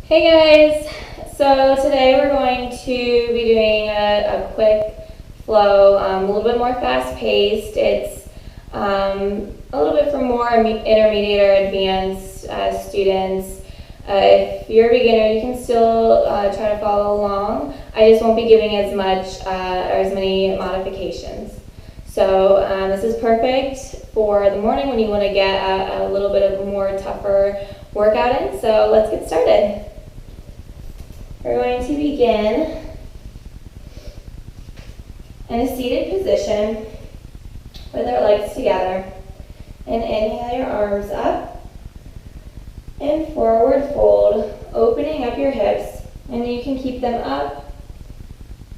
Hey guys! So today we're going to be doing a quick flow, a little bit more fast-paced. It's a little bit for more intermediate or advanced students. If you're a beginner, you can still try to follow along. I just won't be giving as much or as many modifications. So this is perfect for the morning when you want to get a little bit of more tougher workout in. So let's get started. We're going to begin in a seated position with our legs together. And inhale your arms up and forward fold, opening up your hips. And you can keep them up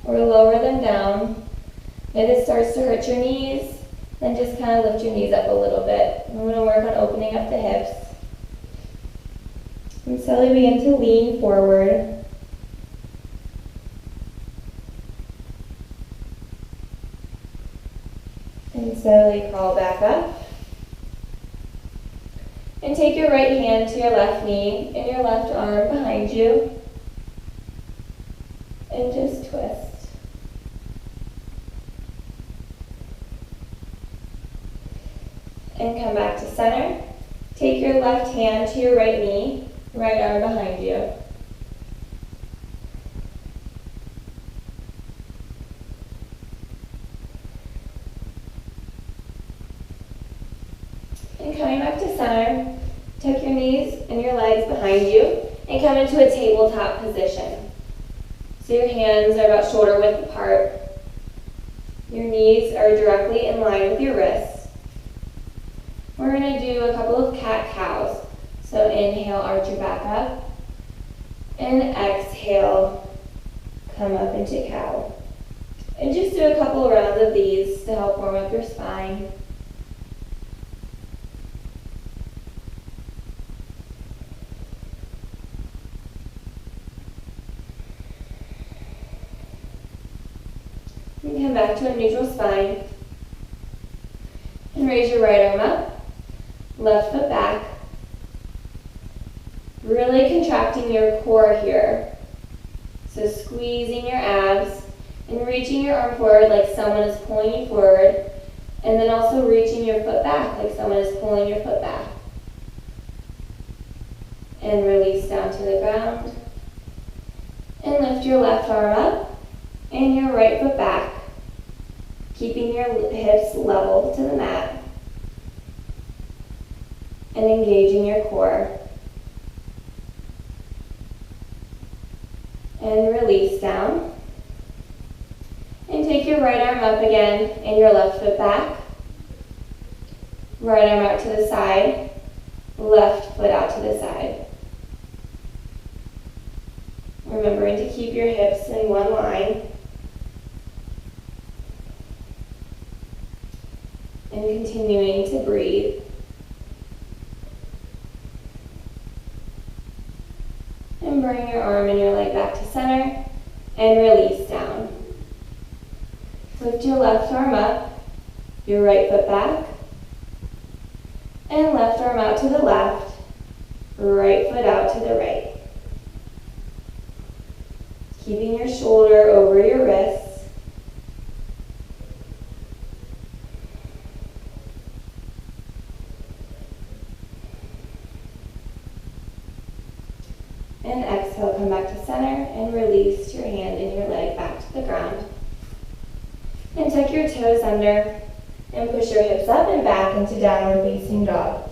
or lower them down. If it starts to hurt your knees, then just kind of lift your knees up a little bit. We're going to work on opening up the hips. And slowly begin to lean forward. And slowly crawl back up. And take your right hand to your left knee and your left arm behind you. And just twist. And come back to center. Take your left hand to your right knee, right arm behind you. And coming back to center, tuck your knees and your legs behind you and come into a tabletop position. So your hands are about shoulder width apart. Your knees are directly in line with your wrists. We're going to do a couple of cat-cows. So inhale, arch your back up. And exhale, come up into cow. And just do a couple of rounds of these to help warm up your spine. And come back to a neutral spine. And raise your right arm up, left foot back. Really contracting your core here. So squeezing your abs and reaching your arm forward like someone is pulling you forward. And then also reaching your foot back like someone is pulling your foot back. And release down to the ground. And lift your left arm up and your right foot back. Keeping your hips level to the mat. And engaging your core. And release down. And take your right arm up again and your left foot back. Right arm out to the side. Left foot out to the side. Remembering to keep your hips in one line. And continuing to breathe. And bring your arm and your leg back to center and release down. Lift your left arm up, your right foot back, and left arm out to the left, right foot out to the right. Keeping your shoulder over your wrists. And exhale, come back to center and release your hand and your leg back to the ground. And tuck your toes under and push your hips up and back into downward facing dog.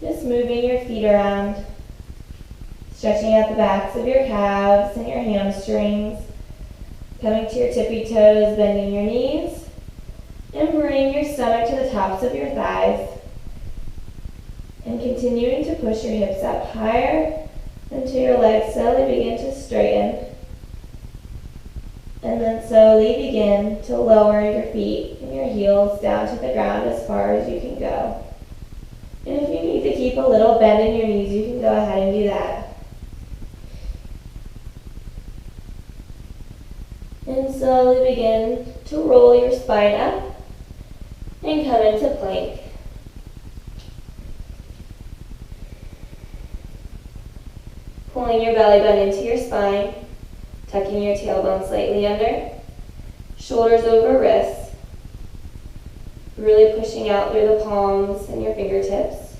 Just moving your feet around, stretching out the backs of your calves and your hamstrings, coming to your tippy toes, bending your knees, and bring your stomach to the tops of your thighs. And continuing to push your hips up higher until your legs slowly begin to straighten. And then slowly begin to lower your feet and your heels down to the ground as far as you can go. And if you need to keep a little bend in your knees, you can go ahead and do that. And slowly begin to roll your spine up and come into plank. Pulling your belly button into your spine, tucking your tailbone slightly under, shoulders over wrists, really pushing out through the palms and your fingertips.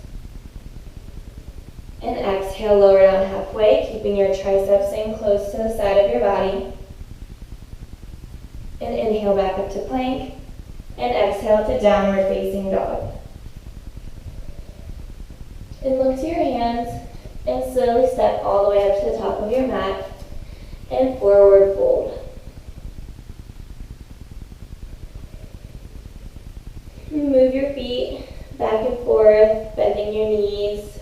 And exhale, lower down halfway, keeping your triceps in close to the side of your body. And inhale back up to plank, and exhale to downward facing dog. And look to your hands, and slowly step all the way up to the top of your mat, and forward fold. Move your feet back and forth, bending your knees.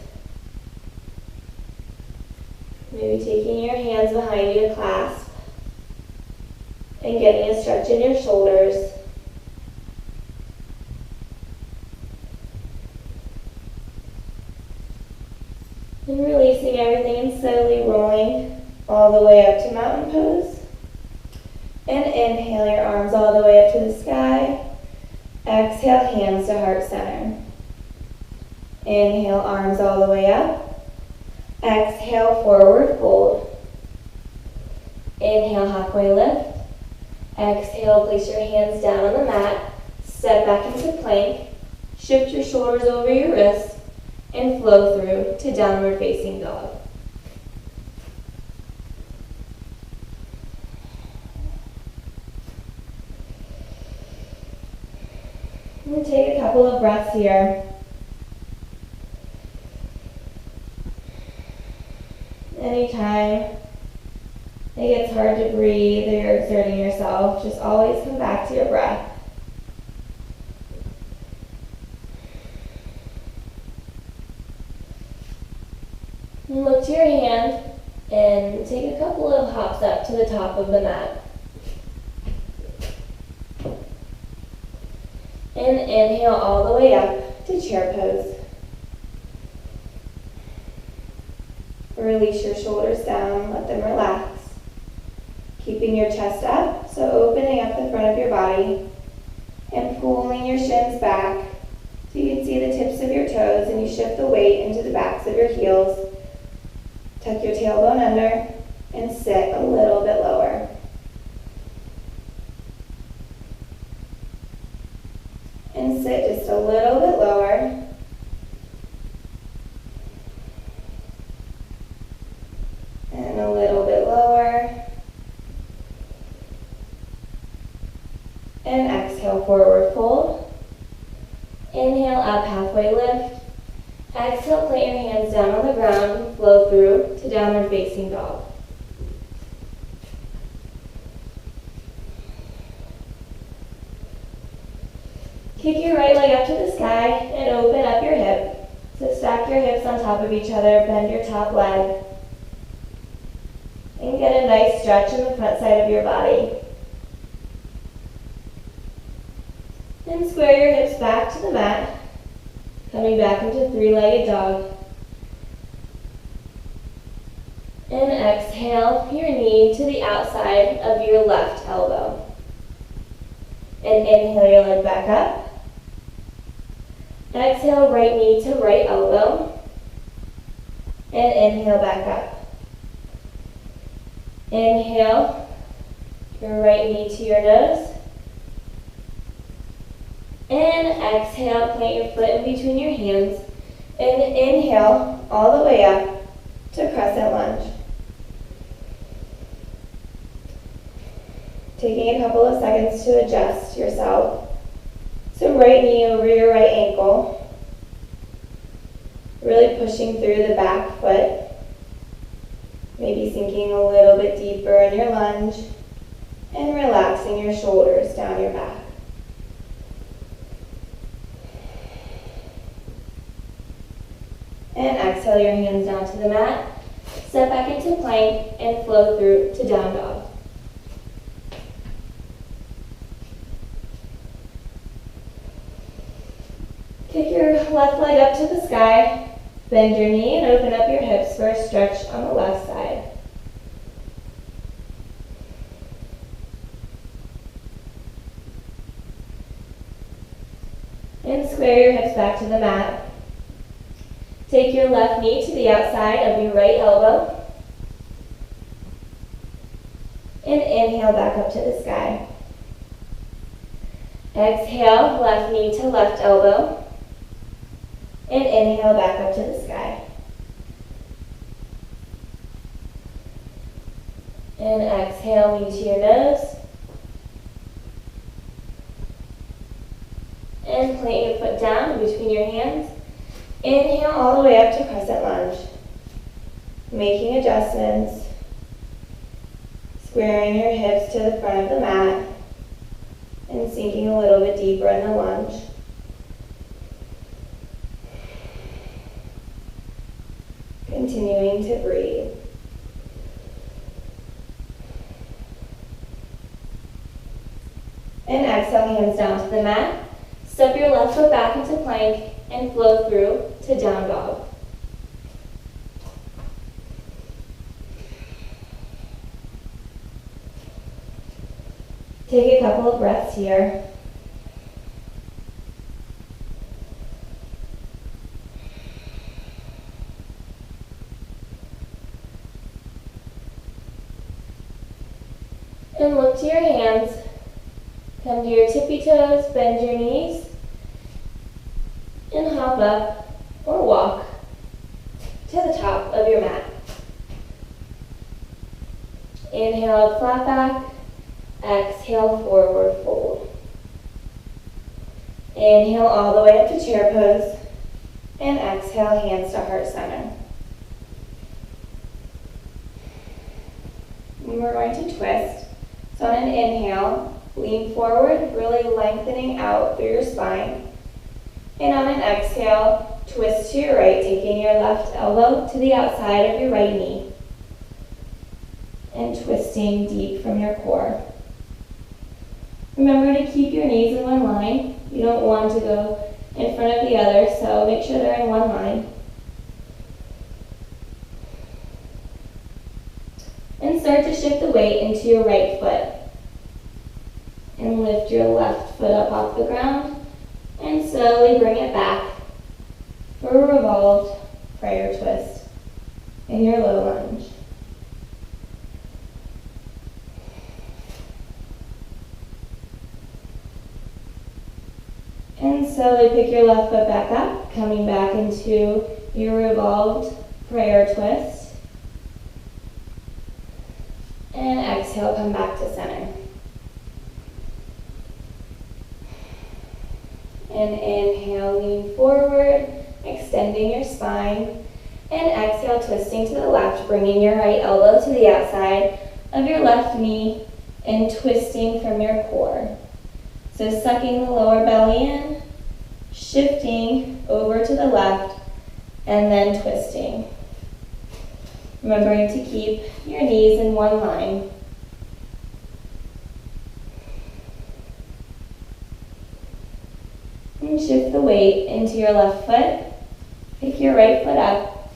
Maybe taking your hands behind you to clasp, and getting a stretch in your shoulders. And releasing everything and slowly rolling all the way up to mountain pose. And inhale your arms all the way up to the sky. Exhale, hands to heart center. Inhale, arms all the way up. Exhale, forward fold. Inhale, halfway lift. Exhale, place your hands down on the mat. Step back into plank. Shift your shoulders over your wrists. And flow through to downward facing dog. And take a couple of breaths here. Anytime it gets hard to breathe or you're exerting yourself, just always come back to your breath. And look to your hand and take a couple of hops up to the top of the mat. And inhale all the way up to chair pose. Release your shoulders down, let them relax. Keeping your chest up, so opening up the front of your body and pulling your shins back so you can see the tips of your toes, and you shift the weight into the backs of your heels. Tuck your tailbone under and sit a little bit lower. And sit just a little bit lower. And a little bit lower. And exhale, forward fold. Inhale, up, halfway lift. Exhale, plant your hands down on the ground and flow through to downward facing dog. Kick your right leg up to the sky and open up your hip. So stack your hips on top of each other, bend your top leg, and get a nice stretch in the front side of your body. And square your hips back to the mat. Coming back into three-legged dog. And exhale your knee to the outside of your left elbow. And inhale your leg back up. Exhale, right knee to right elbow. And inhale back up. Inhale your right knee to your nose. And exhale, plant your foot in between your hands. And inhale all the way up to crescent lunge. Taking a couple of seconds to adjust yourself. So right knee over your right ankle. Really pushing through the back foot. Maybe sinking a little bit deeper in your lunge. And relaxing your shoulders down your back. And exhale your hands down to the mat. Step back into plank and flow through to down dog. Kick your left leg up to the sky. Bend your knee and open up your hips for a stretch on the left side. And square your hips back to the mat. Take your left knee to the outside of your right elbow. And inhale back up to the sky. Exhale, left knee to left elbow. And inhale back up to the sky. And exhale, knee to your nose. And plant your foot down between your hands. Inhale all the way up to crescent lunge. Making adjustments. Squaring your hips to the front of the mat. And sinking a little bit deeper in the lunge. Continuing to breathe. And exhale, hands down to the mat. Step your left foot back into plank and flow through to down dog. Take a couple of breaths here. And look to your hands. Come to your tippy toes, bend your knees, and hop up or walk to the top of your mat. Inhale up, flat back. Exhale, forward fold. Inhale all the way up to chair pose. And exhale, hands to heart center. And we're going to twist. So on an inhale, lean forward, really lengthening out through your spine. And on an exhale, twist to your right, taking your left elbow to the outside of your right knee. And twisting deep from your core. Remember to keep your knees in one line. You don't want to go in front of the other, so make sure they're in one line. And start to shift the weight into your right foot. And lift your left foot up off the ground. And slowly bring it back for a revolved prayer twist in your low lunge. And slowly pick your left foot back up, coming back into your revolved prayer twist. And exhale, come back to center. And inhale, lean forward, extending your spine. And exhale, twisting to the left, bringing your right elbow to the outside of your left knee and twisting from your core. So sucking the lower belly in, shifting over to the left, and then twisting. Remembering to keep your knees in one line. And shift the weight into your left foot. Pick your right foot up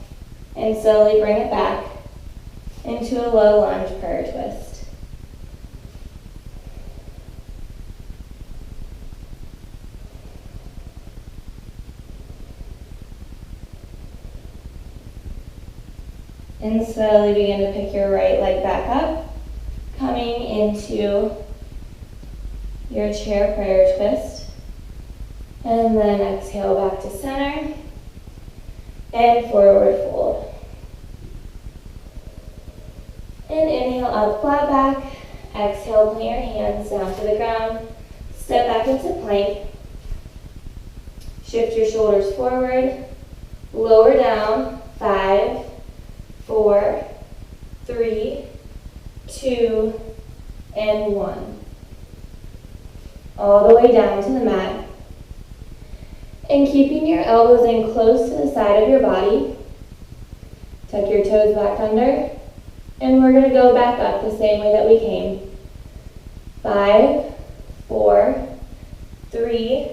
and slowly bring it back into a low lunge prayer twist. And slowly begin to pick your right leg back up, coming into your chair prayer twist. And then exhale back to center and forward fold. And inhale up, flat back. Exhale, plant your hands down to the ground. Step back into plank. Shift your shoulders forward. Lower down. 5, 4, 3, 2, and 1. All the way down to the mat. And keeping your elbows in close to the side of your body. Tuck your toes back under. And we're going to go back up the same way that we came. 5, 4, 3,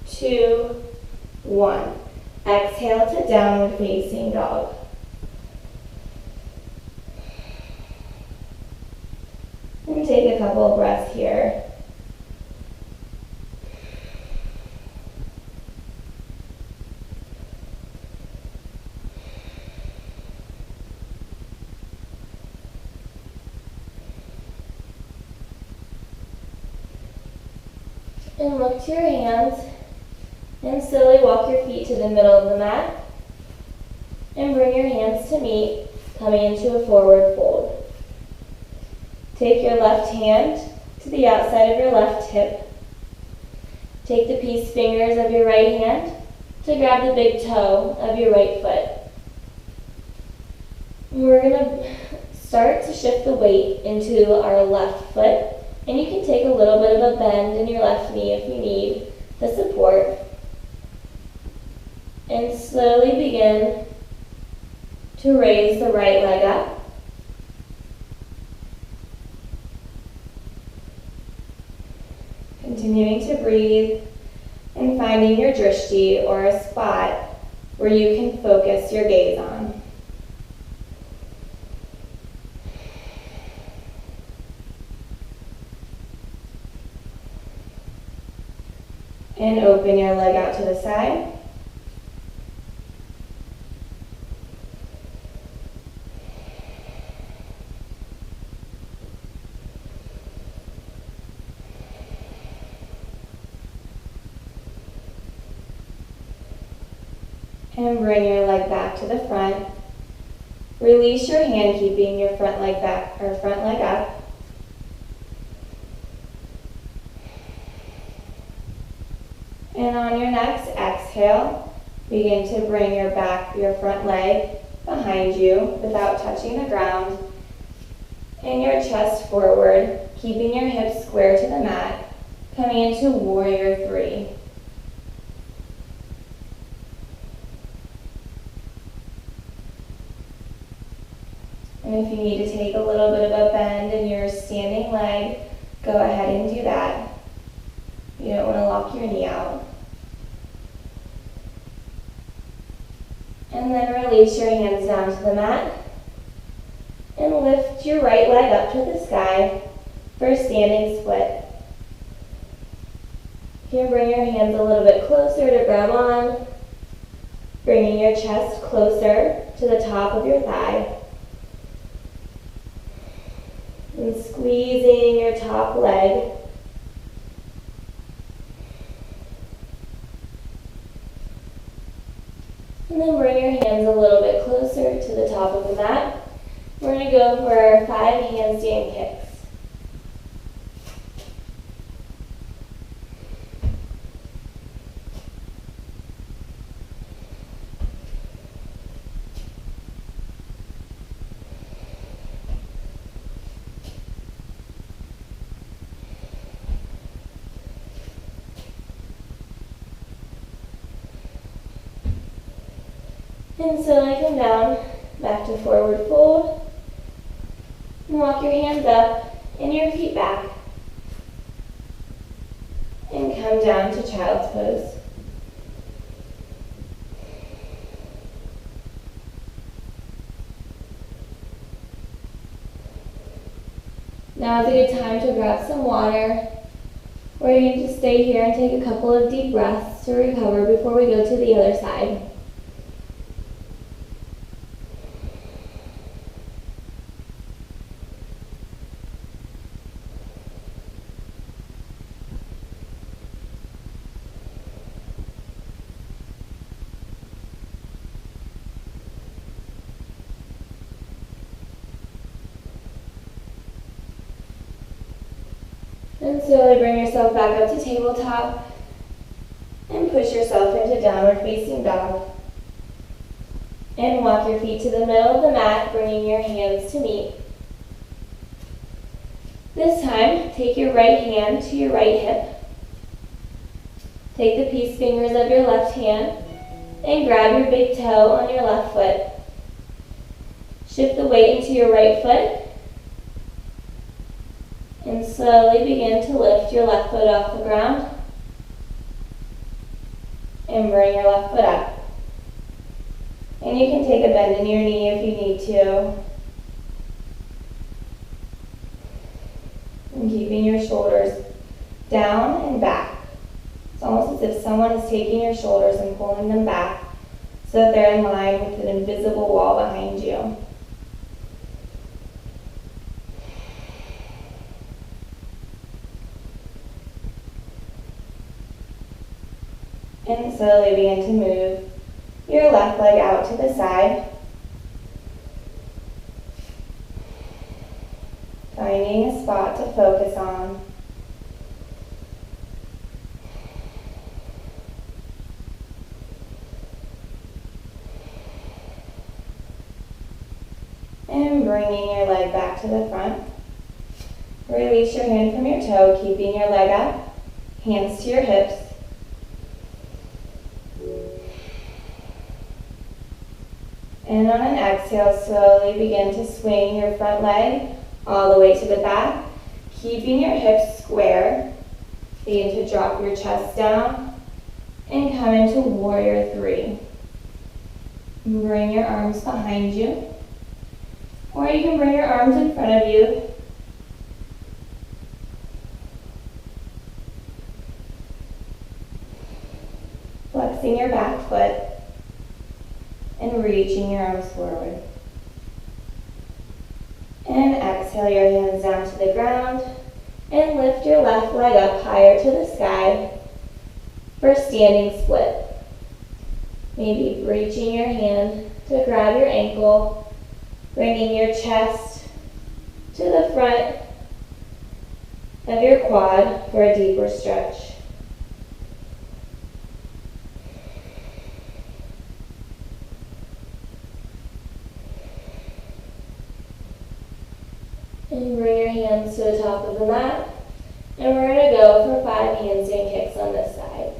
2, 1. Exhale to downward facing dog. And take a couple of breaths here. And look to your hands and slowly walk your feet to the middle of the mat and bring your hands to meet, coming into a forward fold. Take your left hand to the outside of your left hip. Take the peace fingers of your right hand to grab the big toe of your right foot. And we're going to start to shift the weight into our left foot, and you can take a little bit of a bend in your left knee if you need the support. And slowly begin to raise the right leg up. Continuing to breathe and finding your drishti, or a spot where you can focus your gaze on. And open your leg out to the side. And bring your leg back to the front. Release your hand, keeping your front leg back or front leg up. And on your next exhale, begin to bring your front leg behind you without touching the ground. And your chest forward, keeping your hips square to the mat, coming into warrior three. And if you need to take a little bit of a bend in your standing leg, go ahead and do that. You don't want to lock your knee out. And then release your hands down to the mat and lift your right leg up to the sky for a standing split. You can bring your hands a little bit closer to grab on, bringing your chest closer to the top of your thigh. And squeezing your top leg. And then bring your hands a little bit closer to the top of the mat. We're going to go for our 5 handstand kicks. And slowly come down, back to forward fold. And walk your hands up and your feet back. And come down to child's pose. Now is a good time to grab some water, or you can just stay here and take a couple of deep breaths to recover before we go to the other side. And slowly bring yourself back up to tabletop and push yourself into downward facing dog. And walk your feet to the middle of the mat, bringing your hands to meet. This time, take your right hand to your right hip. Take the peace fingers of your left hand and grab your big toe on your left foot. Shift the weight into your right foot. And slowly begin to lift your left foot off the ground and bring your left foot up. And you can take a bend in your knee if you need to. And keeping your shoulders down and back. It's almost as if someone is taking your shoulders and pulling them back so that they're in line with an invisible wall behind you. And slowly begin to move your left leg out to the side. Finding a spot to focus on. And bringing your leg back to the front. Release your hand from your toe, keeping your leg up, hands to your hips. And on an exhale, slowly begin to swing your front leg all the way to the back, keeping your hips square. Begin to drop your chest down and come into warrior three. Bring your arms behind you, or you can bring your arms in front of you. Flexing your back foot and reaching your arms forward. And exhale your hands down to the ground and lift your left leg up higher to the sky for standing split. Maybe reaching your hand to grab your ankle, bringing your chest to the front of your quad for a deeper stretch. And bring your hands to the top of the mat. And we're going to go for 5 handstand kicks on this side.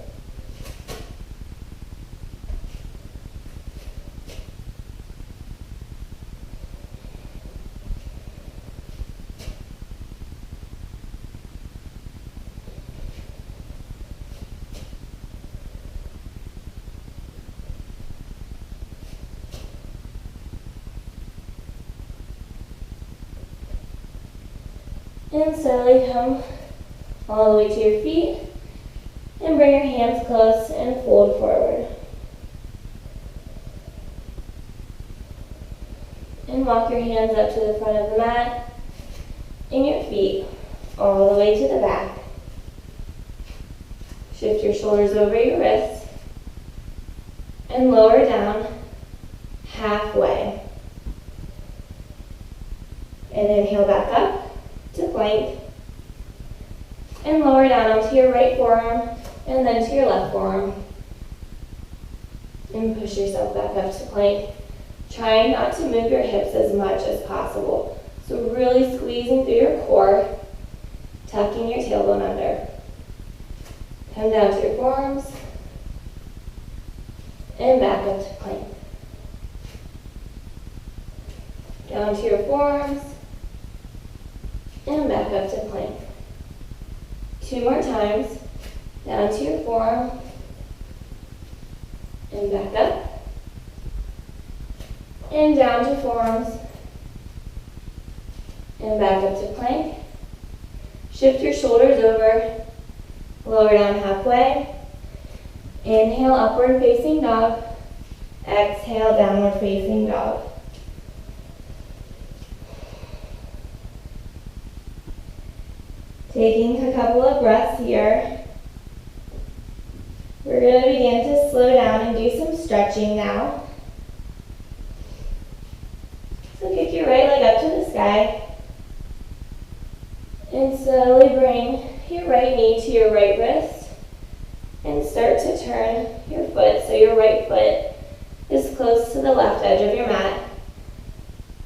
And slowly come all the way to your feet and bring your hands close and fold forward. And walk your hands up to the front of the mat and your feet all the way to the back. Shift your shoulders over your wrists and lower down halfway. And inhale back up to plank, and lower down onto your right forearm and then to your left forearm, and push yourself back up to plank, trying not to move your hips as much as possible. So really squeezing through your core, tucking your tailbone under. Come down to your forearms and back up to plank. Down to your forearms and back up to plank. 2 more times. Down to your forearm and back up. And down to forearms and back up to plank. Shift your shoulders over, lower down halfway. Inhale, upward facing dog. Exhale, downward facing dog. Taking a couple of breaths here. We're going to begin to slow down and do some stretching now. So kick your right leg up to the sky. And slowly bring your right knee to your right wrist. And start to turn your foot so your right foot is close to the left edge of your mat.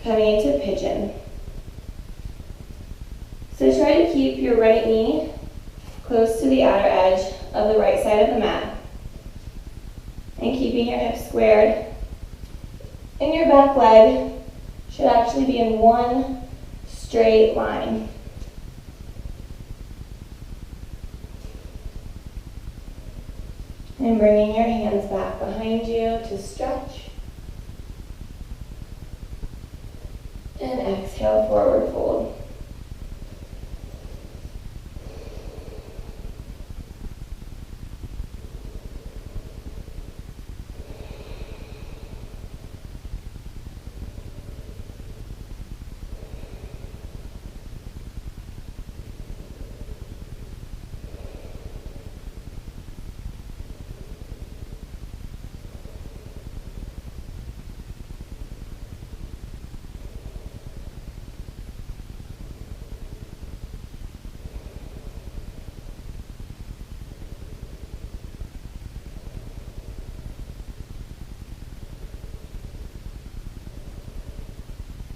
Coming into pigeon. So try to keep your right knee close to the outer edge of the right side of the mat. And keeping your hips squared. And your back leg should actually be in one straight line. And bringing your hands back behind you to stretch. And exhale, forward fold.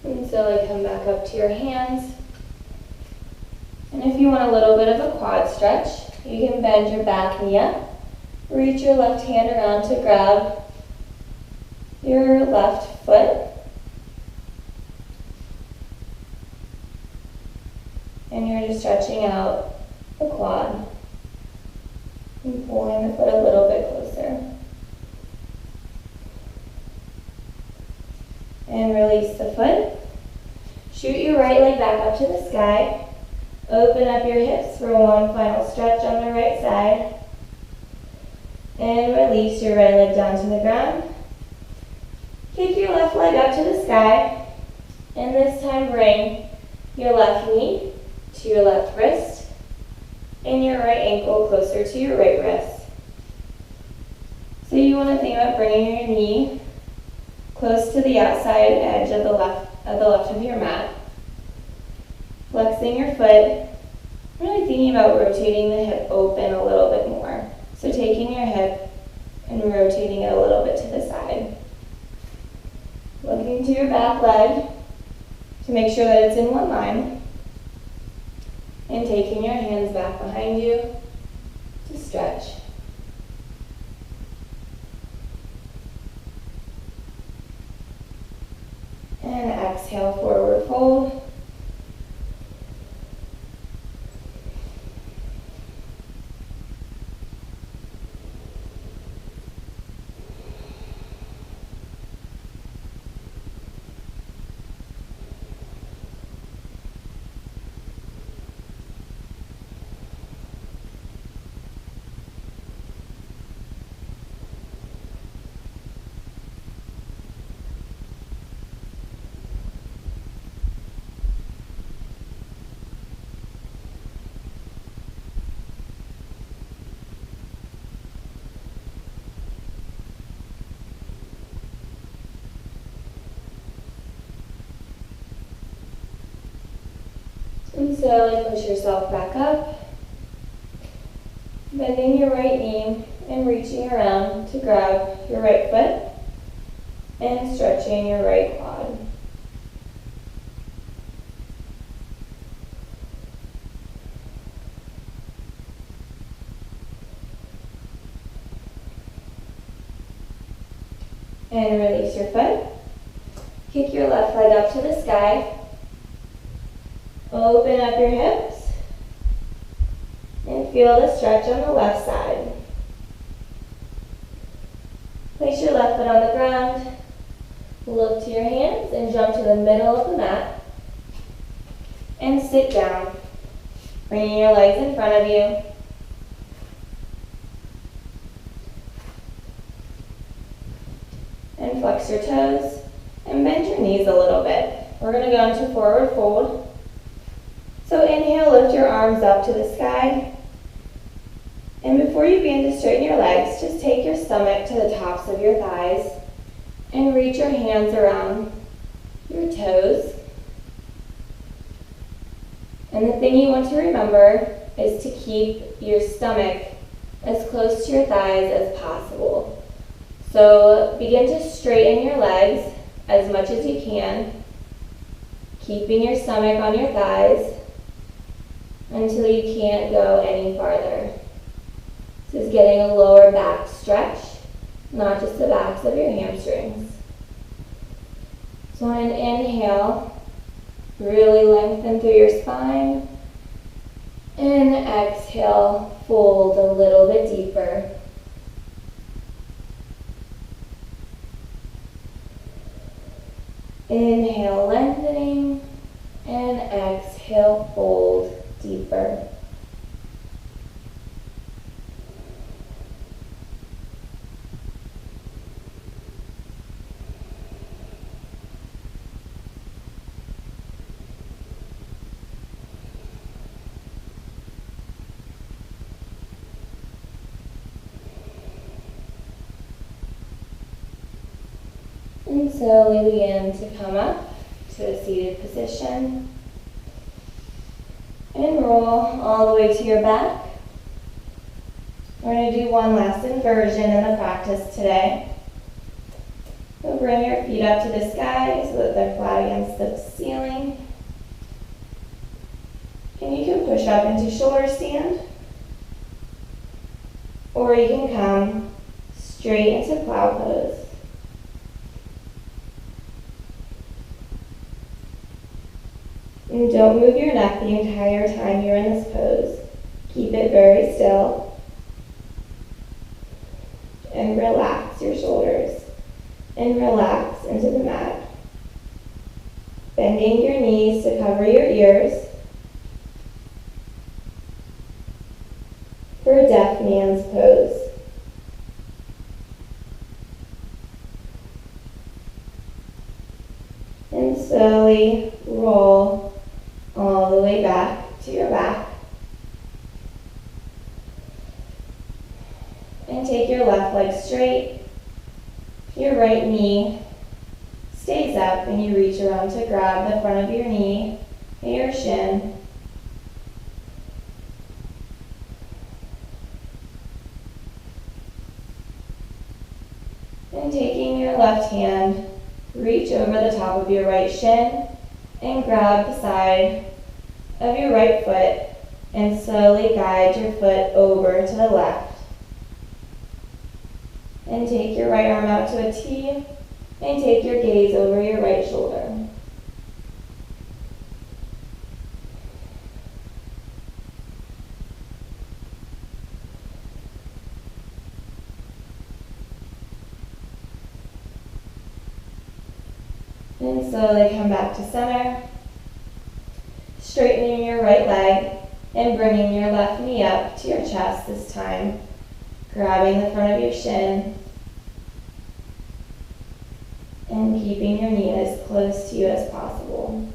And slowly come back up to your hands. And if you want a little bit of a quad stretch, you can bend your back knee up, reach your left hand around to grab your left foot, and you're just stretching out the quad and pulling the foot a little bit closer. And release the foot. Shoot your right leg back up to the sky. Open up your hips for one final stretch on the right side. And release your right leg down to the ground. Kick your left leg up to the sky. And this time bring your left knee to your left wrist and your right ankle closer to your right wrist. So you want to think about bringing your knee close to the outside edge of the left of your mat. Flexing your foot, really thinking about rotating the hip open a little bit more. So taking your hip and rotating it a little bit to the side. Looking to your back leg to make sure that it's in one line. And taking your hands back behind you to stretch. And exhale, forward fold. And slowly push yourself back up, bending your right knee and reaching around to grab your right foot and stretching your right quad. And release your foot. Kick your left leg up to the sky. Open up your hips and feel the stretch on the left side. Place your left foot on the ground, look to your hands and jump to the middle of the mat and sit down, bringing your legs in front of you. And flex your toes and bend your knees a little bit. We're going to go into forward fold. So inhale, lift your arms up to the sky. And before you begin to straighten your legs, just take your stomach to the tops of your thighs and reach your hands around your toes. And the thing you want to remember is to keep your stomach as close to your thighs as possible. So begin to straighten your legs as much as you can, keeping your stomach on your thighs until you can't go any farther. This is getting a lower back stretch, not just the backs of your hamstrings. So on an inhale, really lengthen through your spine, and exhale, fold a little bit deeper. Inhale, lengthening, and exhale, fold deeper. And slowly begin to come up to a seated position. And roll all the way to your back. We're going to do one last inversion in the practice today. So bring your feet up to the sky so that they're flat against the push up into shoulder stand, or you can come straight into plow pose. And don't move your neck the entire time you're in this pose. Keep it very still. And relax your shoulders. And relax into the mat. Bending your knees to cover your ears. For deaf man's pose. And slowly roll all the way back to your back. And take your left leg straight. Your right knee stays up and you reach around to grab the front of your knee and your shin. And taking your left hand, reach over the top of your right shin and grab the side of your right foot and slowly guide your foot over to the left. And take your right arm out to a T and take your gaze over your right shoulder. And slowly come back to center, straightening your right leg and bringing your left knee up to your chest this time, grabbing the front of your shin and keeping your knee as close to you as possible.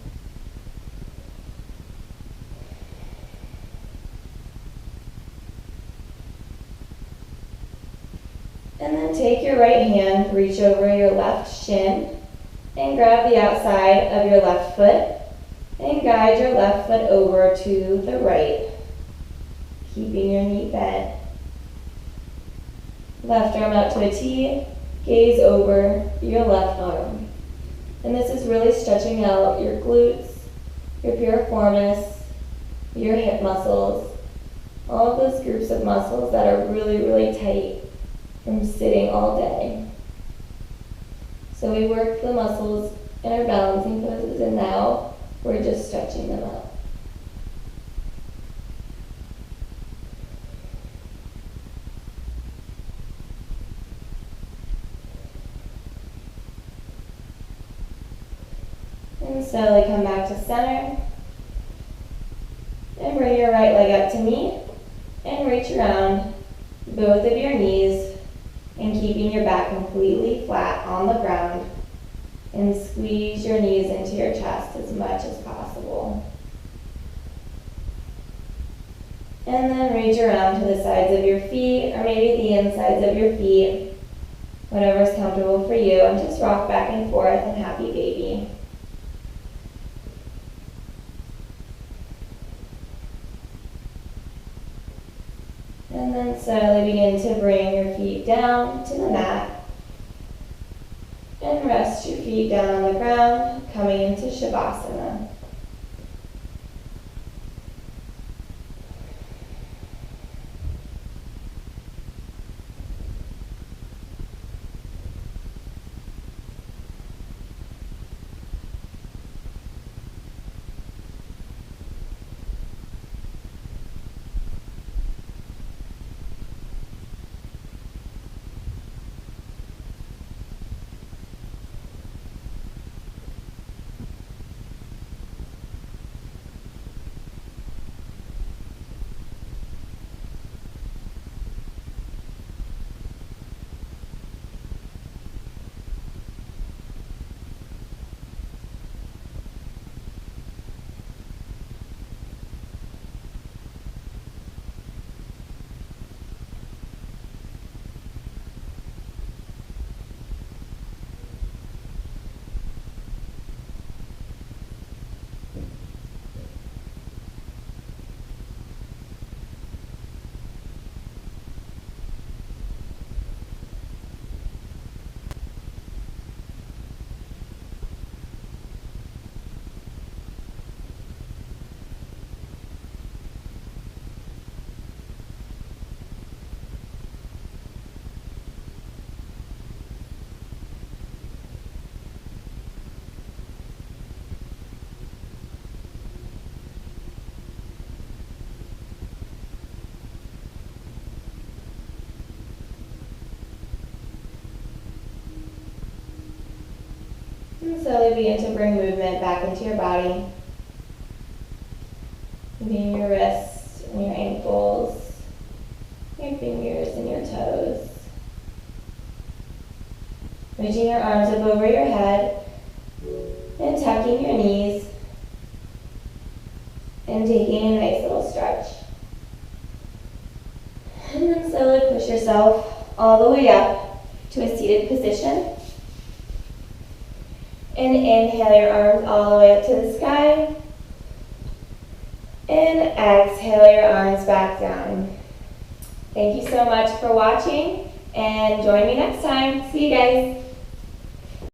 And then take your right hand, reach over your left shin and grab the outside of your left foot and guide your left foot over to the right, keeping your knee bent. Left arm out to a T, gaze over your left arm. And this is really stretching out your glutes, your piriformis, your hip muscles, all of those groups of muscles that are really, really tight from sitting all day. So we work the muscles in our balancing poses, and now we're just stretching them out. And slowly come back to center. And bring your right leg up to meet. And reach around both of your knees and keeping your back completely flat on the ground. And squeeze your knees into your chest as much as possible. And then reach around to the sides of your feet, or maybe the insides of your feet, whatever's comfortable for you, and just rock back and forth and happy baby. And then slowly begin to bring your feet down to the mat. And rest your feet down on the ground, coming into Shavasana. And slowly begin to bring movement back into your body. Moving your wrists and your ankles, your fingers and your toes. Reaching your arms up over your head and tucking your knees and taking a nice little stretch. And then slowly push yourself all the way up to a seated position. And inhale your arms all the way up to the sky. And exhale your arms back down. Thank you so much for watching, and join me next time. See you guys.